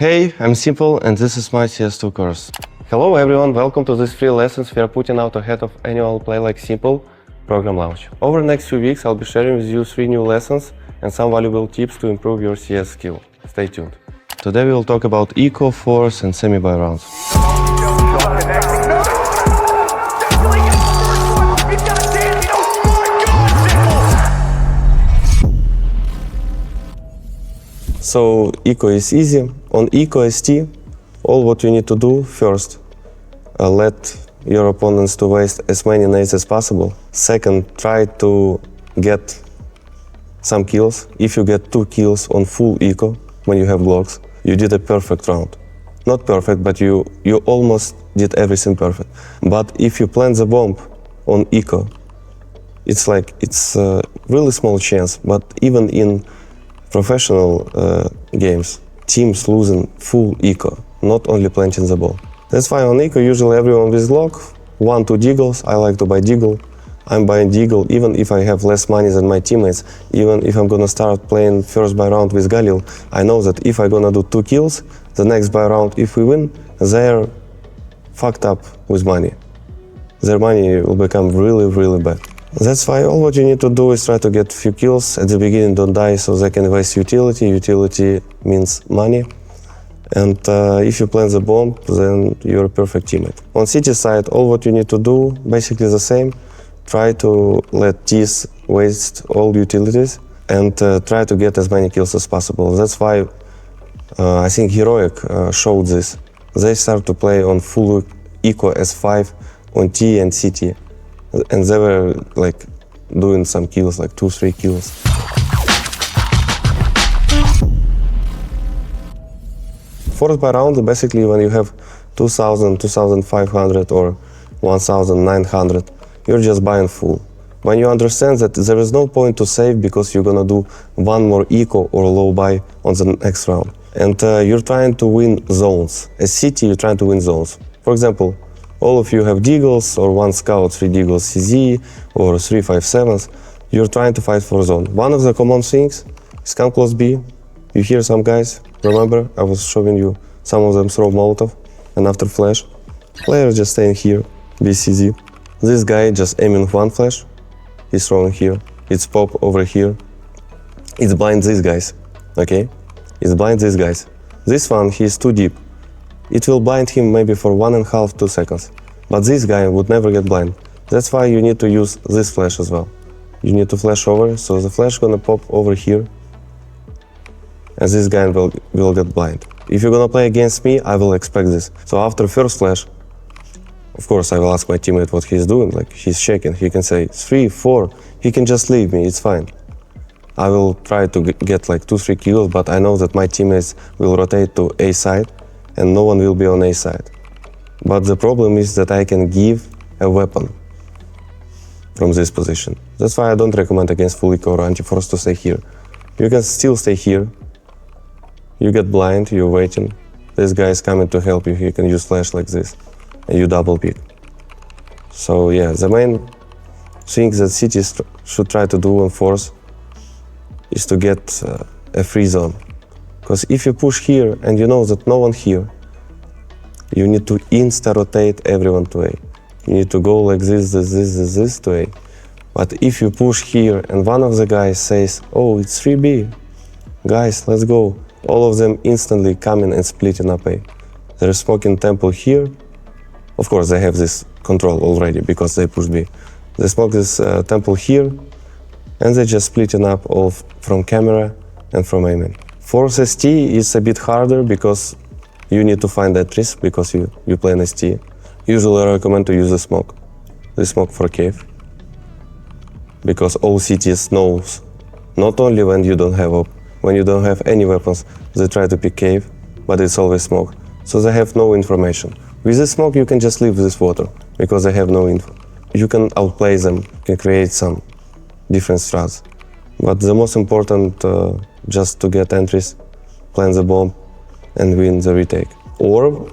Hey, I'm Simple and this is my CS2 course. Hello everyone, welcome to these 3 lessons we are putting out ahead of annual Play Like Simple program launch. Over the next few weeks I'll be sharing with you 3 new lessons and some valuable tips to improve your CS skill. Stay tuned. Today we will talk about eco, force and semi-buy rounds. So eco is easy. On eco ST, all what you need to do first, let your opponents to waste as many nades as possible. Second, try to get some kills. If you get 2 kills on full eco when you have Glocks, you did a perfect round. Not perfect, but you almost did everything perfect. But if you plant the bomb on eco, it's a really small chance, but even in professional games, teams losing full eco, not only planting the ball. That's why on eco usually everyone with Glock, 1-2 deagles. I like to buy deagle. I'm buying deagle even if I have less money than my teammates. Even if I'm gonna start playing first buy round with Galil, I know that if I'm gonna do 2 kills, the next buy round, if we win, they're fucked up with money. Their money will become really bad. That's why all what you need to do is try to get few kills. At the beginning don't die so they can waste utility. Utility means money. And if you plant the bomb, then you're a perfect teammate. On city side, all what you need to do, basically the same. Try to let T's waste all utilities and try to get as many kills as possible. That's why I think Heroic showed this. They start to play on full eco S5 on T and CT. And they were like doing some kills, like 2-3 kills. Fourth buy round, basically when you have 2,000, 2,500 or 1,900, you're just buying full. When you understand that there is no point to save because you're gonna do 1 more eco or low buy on the next round. And you're trying to win zones. As CT, you're trying to win zones. For example, all of you have deagles or 1 scout, 3 deagles CZ or 3 5.7s. You're trying to fight for zone. One of the common things is come close B. You hear some guys, remember I was showing you some of them throw Molotov and after flash. Player just staying here, BCZ. This guy just aiming 1 flash, he's throwing here. It's pop over here. It's blind these guys, okay? It's blind these guys. This one, he's too deep. It will blind him maybe for 1.5 to 2 seconds. But this guy would never get blind. That's why you need to use this flash as well. You need to flash over, so the flash gonna pop over here. And this guy will get blind. If you're gonna play against me, I will expect this. So after first flash, of course I will ask my teammate what he's doing, like he's shaking. He can say 3, 4, he can just leave me, it's fine. I will try to get like 2-3 kills, but I know that my teammates will rotate to A side and no one will be on A side. But the problem is that I can give a weapon from this position. That's why I don't recommend against full eco or anti-force to stay here. You can still stay here. You get blind, you're waiting. This guy is coming to help you, he can use flash like this. And you double pick. So yeah, the main thing that cities should try to do on force is to get a free zone. Because if you push here and you know that no one here, you need to insta-rotate everyone to A. You need to go like this to A. But if you push here and one of the guys says, oh, it's 3B, guys, let's go. All of them instantly coming and splitting up A. There is smoking temple here. Of course, they have this control already because they push B. They smoke this temple here and they just splitting up all from camera and from A main. Force ST is a bit harder because you need to find entries because you play an ST. Usually I recommend to use the smoke for cave. Because all CTs knows, not only when you don't have any weapons, they try to pick cave, but it's always smoke. So they have no information. With the smoke you can just leave this water because they have no info. You can outplay them, can create some different strats. But the most important just to get entries, plant the bomb and win the retake. Or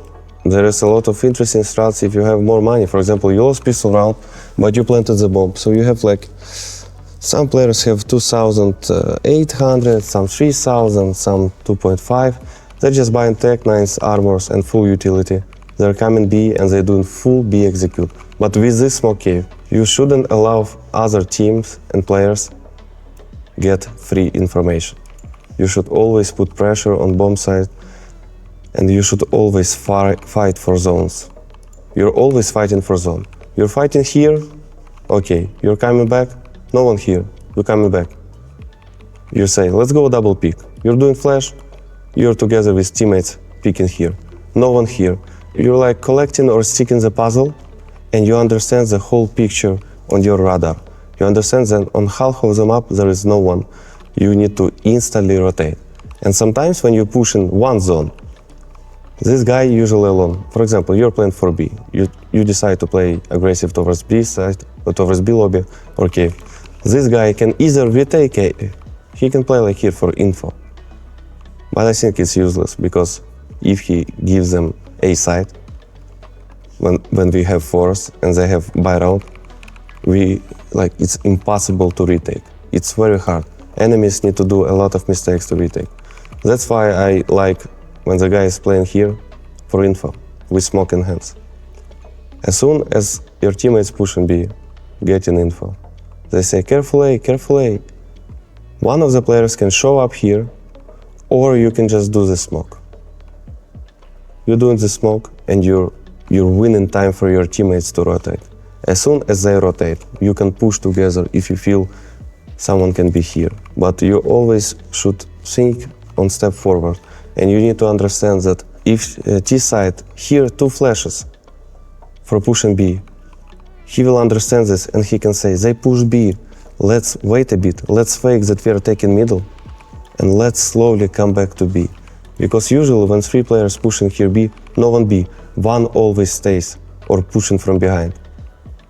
there is a lot of interesting strats if you have more money. For example, you lost pistol round, but you planted the bomb. So you have like, some players have 2,800, some 3,000, some 2.5. They're just buying tech, 9s, armors, and full utility. They're coming B and they're doing full B execute. But with this smoke cave, you shouldn't allow other teams and players get free information. You should always put pressure on bomb side, and you should always fight for zones. You're always fighting for zone. You're fighting here, okay, you're coming back, no one here, you're coming back. You say, let's go double pick. You're doing flash, you're together with teammates picking here. No one here. You're like collecting or sticking the puzzle, and you understand the whole picture on your radar. You understand that on half of the map there is no one. You need to instantly rotate. And sometimes when you push in one zone, this guy usually alone. For example, you're playing for B. You decide to play aggressive towards B side, or towards B lobby, or cave. This guy can either retake A, he can play like here for info. But I think it's useless, because if he gives them A side, when we have force and they have buy round, it's impossible to retake. It's very hard. Enemies need to do a lot of mistakes to retake. That's why I like when the guy is playing here for info with smoke in hands. As soon as your teammates pushing B, getting info, they say careful A, careful A. One of the players can show up here, or you can just do the smoke. You're doing the smoke and you're winning time for your teammates to rotate. As soon as they rotate, you can push together if you feel someone can be here. But you always should think one step forward. And you need to understand that if T side here 2 flashes for pushing B, he will understand this and he can say, they push B, let's wait a bit, let's fake that we are taking middle, and let's slowly come back to B. Because usually when 3 players pushing here B, no one B, one always stays or pushing from behind.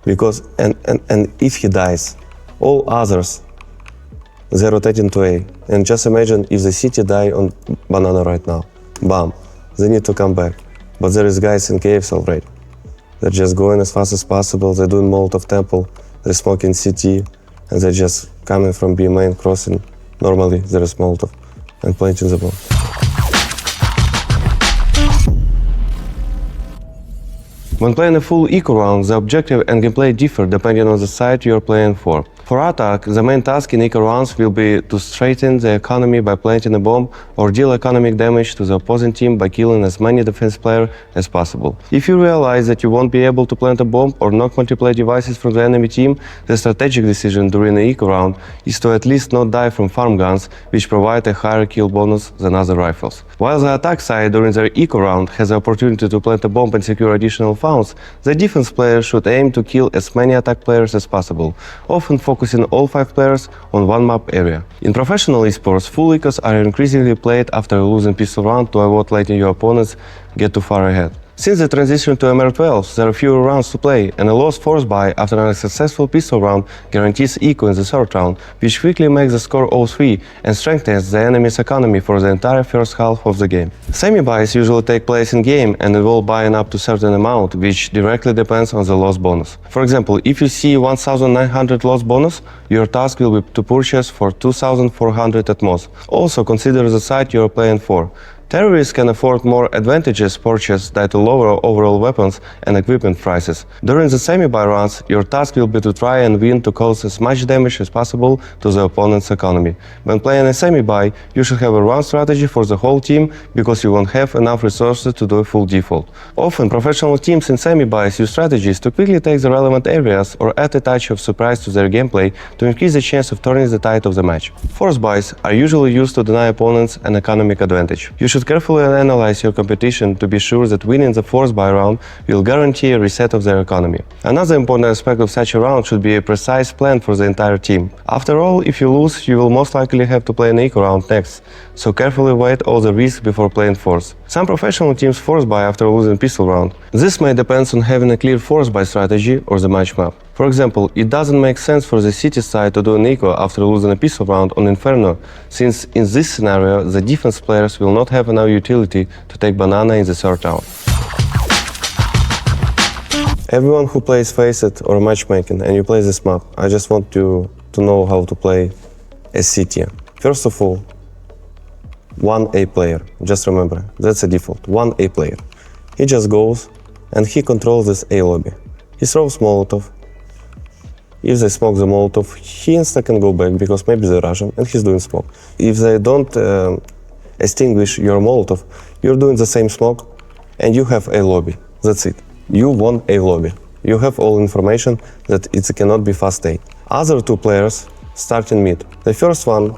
Because, and if he dies, all others, they rotate into A. And just imagine if the city die on banana right now, bam, they need to come back. But there is guys in caves already. They're just going as fast as possible, they're doing Molotov temple, they're smoking CT, and they're just coming from B main, crossing. Normally there is Molotov, and planting the bomb. When playing a full eco round, the objective and gameplay differ depending on the side you are playing for. For attack, the main task in eco rounds will be to straighten the economy by planting a bomb or deal economic damage to the opposing team by killing as many defense players as possible. If you realize that you won't be able to plant a bomb or knock multiplayer devices from the enemy team, the strategic decision during the eco round is to at least not die from farm guns, which provide a higher kill bonus than other rifles. While the attack side during their eco round has the opportunity to plant a bomb and secure additional founds, the defense player should aim to kill as many attack players as possible, often focusing all 5 players on one map area. In professional esports, full ecos are increasingly played after a losing pistol round to avoid letting your opponents get too far ahead. Since the transition to MR12, there are fewer rounds to play, and a lost force buy after a successful pistol round guarantees eco in the third round, which quickly makes the score 0-3 and strengthens the enemy's economy for the entire first half of the game. Semi-buys usually take place in-game and involve buying up to a certain amount, which directly depends on the loss bonus. For example, if you see 1,900 loss bonus, your task will be to purchase for 2,400 at most. Also consider the side you are playing for. Terrorists can afford more advantageous purchase due to lower overall weapons and equipment prices. During the semi-buy rounds, your task will be to try and win to cause as much damage as possible to the opponent's economy. When playing a semi-buy, you should have a round strategy for the whole team because you won't have enough resources to do a full default. Often, professional teams in semi-buys use strategies to quickly take the relevant areas or add a touch of surprise to their gameplay to increase the chance of turning the tide of the match. Force buys are usually used to deny opponents an economic advantage. You should carefully analyze your competition to be sure that winning the force buy round will guarantee a reset of their economy. Another important aspect of such a round should be a precise plan for the entire team. After all, if you lose, you will most likely have to play an eco round next, so carefully weigh all the risks before playing force. Some professional teams force buy after losing pistol round. This may depend on having a clear force buy strategy or the match map. For example, it doesn't make sense for the city side to do an eco after losing a pistol round on Inferno, since in this scenario the defense players will not have enough utility to take banana in the third round. Everyone who plays Faceit or matchmaking and you play this map, I just want you to know how to play a city. First of all, one A player. Just remember, that's a default, one A player. He just goes and he controls this A lobby. He throws Molotov. If they smoke the Molotov, he insta can go back because maybe they're Russian and he's doing smoke. If they don't extinguish your Molotov, you're doing the same smoke and you have A lobby. That's it. You won A lobby. You have all information that it cannot be fast A. Other two players start in mid. The first one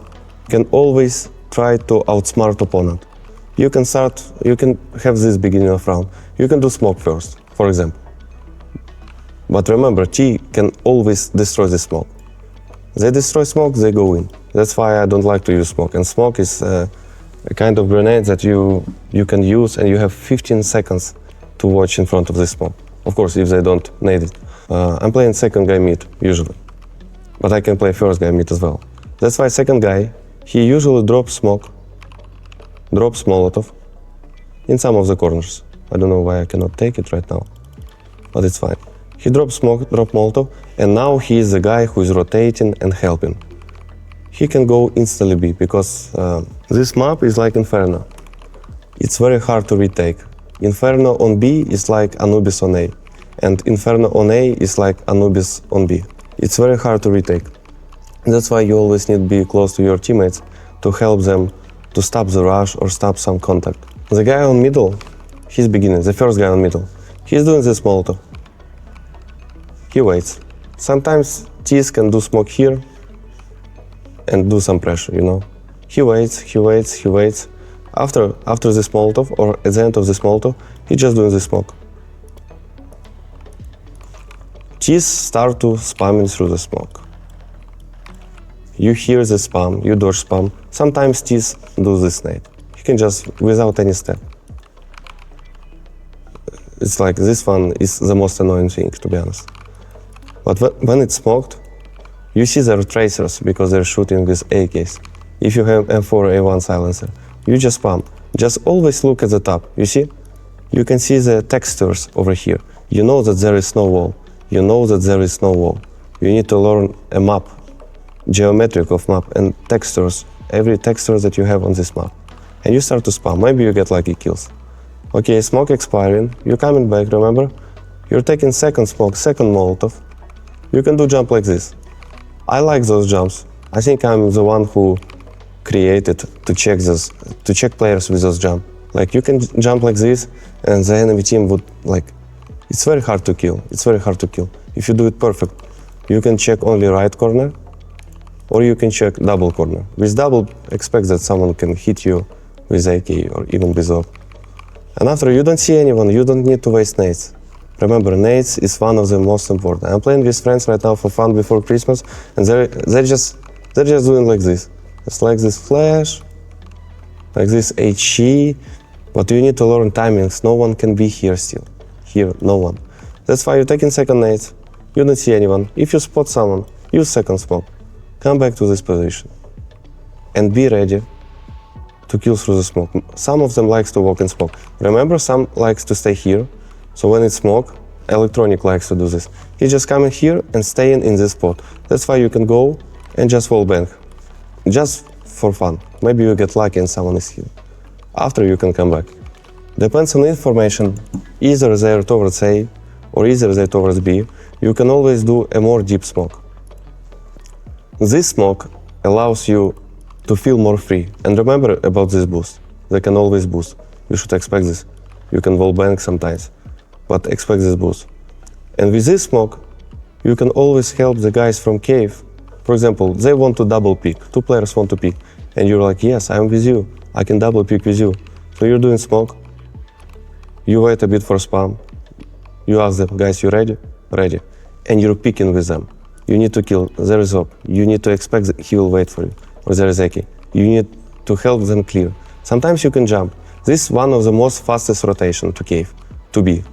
can always try to outsmart opponent. You can have this beginning of round. You can do smoke first, for example. But remember, T can always destroy the smoke. They destroy smoke, they go in. That's why I don't like to use smoke. And smoke is a kind of grenade that you can use and you have 15 seconds to watch in front of the smoke. Of course, if they don't need it. I'm playing second guy mid, usually. But I can play first guy mid as well. That's why second guy, he usually drops smoke, drops Molotov in some of the corners. I don't know why I cannot take it right now, but it's fine. He drops smoke, drop Molotov, and now he is the guy who is rotating and helping. He can go instantly B, because this map is like Inferno. It's very hard to retake. Inferno on B is like Anubis on A, and Inferno on A is like Anubis on B. It's very hard to retake. That's why you always need to be close to your teammates to help them to stop the rush or stop some contact. The guy on middle, he's beginning, the first guy on middle. He's doing this Molotov. He waits. Sometimes T's can do smoke here and do some pressure, you know. He waits, he waits, he waits. After this Molotov, or at the end of this Molotov, he just doing the smoke. T's start to spamming through the smoke. You hear the spam, you dodge spam. Sometimes T's do this nade. You can just, without any step. It's like this one is the most annoying thing, to be honest. But when it's smoked, you see their tracers because they're shooting with AKs. If you have M4 A1 silencer, you just spam. Just always look at the top, you see? You can see the textures over here. You know that there is no wall. You know that there is no wall. You need to learn a map, geometric of map and textures, every texture that you have on this map. And you start to spam, maybe you get lucky kills. Okay, smoke expiring, you're coming back, remember? You're taking second smoke, second Molotov. You can do jump like this. I like those jumps. I think I'm the one who created to check players with those jumps. Like you can jump like this and the enemy team would like, it's very hard to kill. It's very hard to kill. If you do it perfect, you can check only right corner or you can check double corner. With double, expect that someone can hit you with AK or even with AWP. And after you don't see anyone, you don't need to waste nades. Remember, nades is one of the most important. I'm playing with friends right now for fun before Christmas, and they're just doing like this. It's like this flash, like this HE, but you need to learn timings. No one can be here still. Here, no one. That's why you're taking second nades. You don't see anyone. If you spot someone, use second smoke. Come back to this position. And be ready to kill through the smoke. Some of them likes to walk in smoke. Remember, some likes to stay here. So when it's smoke, electronic likes to do this. He's just coming here and staying in this spot. That's why you can go and just wall bang. Just for fun. Maybe you get lucky and someone is here. After you can come back. Depends on the information. Either they're towards A or either they're towards B. You can always do a more deep smoke. This smoke allows you to feel more free. And remember about this boost. They can always boost. You should expect this. You can wall bang sometimes, but expect this boost. And with this smoke, you can always help the guys from cave. For example, they want to double pick. Two players want to pick. And you're like, yes, I'm with you. I can double pick with you. So you're doing smoke. You wait a bit for spam. You ask them, guys, you ready? Ready. And you're picking with them. You need to kill. There is AWP. You need to expect that he will wait for you. Or there is AK. You need to help them clear. Sometimes you can jump. This is one of the most fastest rotation to cave, to B.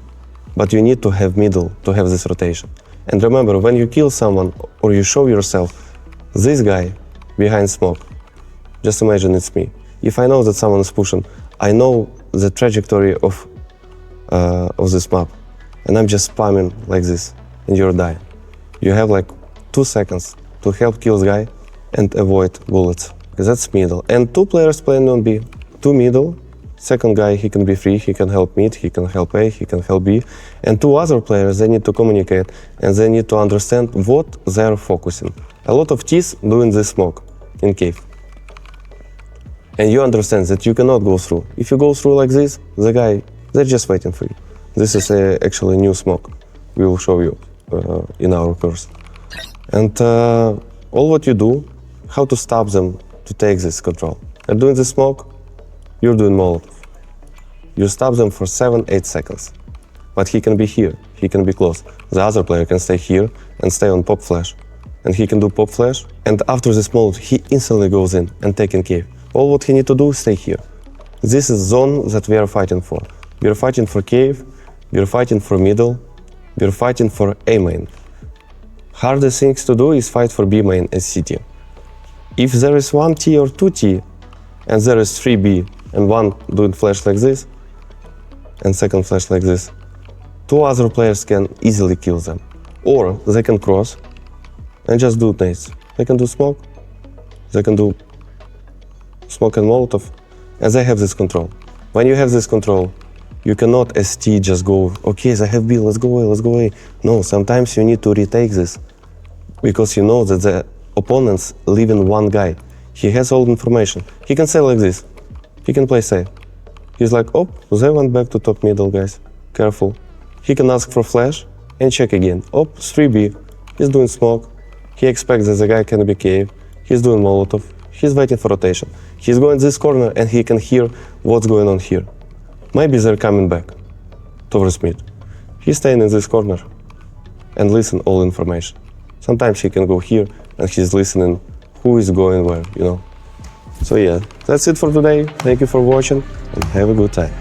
But you need to have middle to have this rotation. And remember, when you kill someone or you show yourself, this guy behind smoke, just imagine it's me. If I know that someone is pushing, I know the trajectory of this map. And I'm just spamming like this, and you're dying. You have like 2 seconds to help kill this guy and avoid bullets. Because that's middle. And two players playing on B. two middle. Second guy, he can be free, he can help mid, he can help A, he can help B. And two other players, they need to communicate and they need to understand what they're focusing. A lot of T's doing this smoke in cave. And you understand that you cannot go through. If you go through like this, the guy, they're just waiting for you. This is actually a new smoke. We will show you in our course. And all what you do, how to stop them to take this control. They're doing the smoke, you're doing Molotov. You stop them for 7-8 seconds. But he can be here, he can be close. The other player can stay here and stay on pop flash. And he can do pop flash, and after this Molotov, he instantly goes in and take in cave. All what he need to do is stay here. This is zone that we are fighting for. We are fighting for cave, we are fighting for middle, we are fighting for A main. Hardest things to do is fight for B main as CT. If there is 1T or 2T, and there is 3B, and one doing flash like this, and second flash like this, two other players can easily kill them. Or they can cross and just do nades. They can do smoke, they can do smoke and Molotov, and they have this control. When you have this control, you cannot as T just go, okay, they have B, let's go away, let's go away. No, sometimes you need to retake this, because you know that the opponent's leaving one guy. He has all the information. He can say like this, he can play safe. He's like, oh, they went back to top middle, guys, careful. He can ask for flash and check again. Oh, 3B, he's doing smoke. He expects that the guy can be cave. He's doing Molotov. He's waiting for rotation. He's going this corner and he can hear what's going on here. Maybe they're coming back towards mid. He's staying in this corner and listen all information. Sometimes he can go here and he's listening who is going where, you know. So yeah, that's it for today. Thank you for watching and have a good time.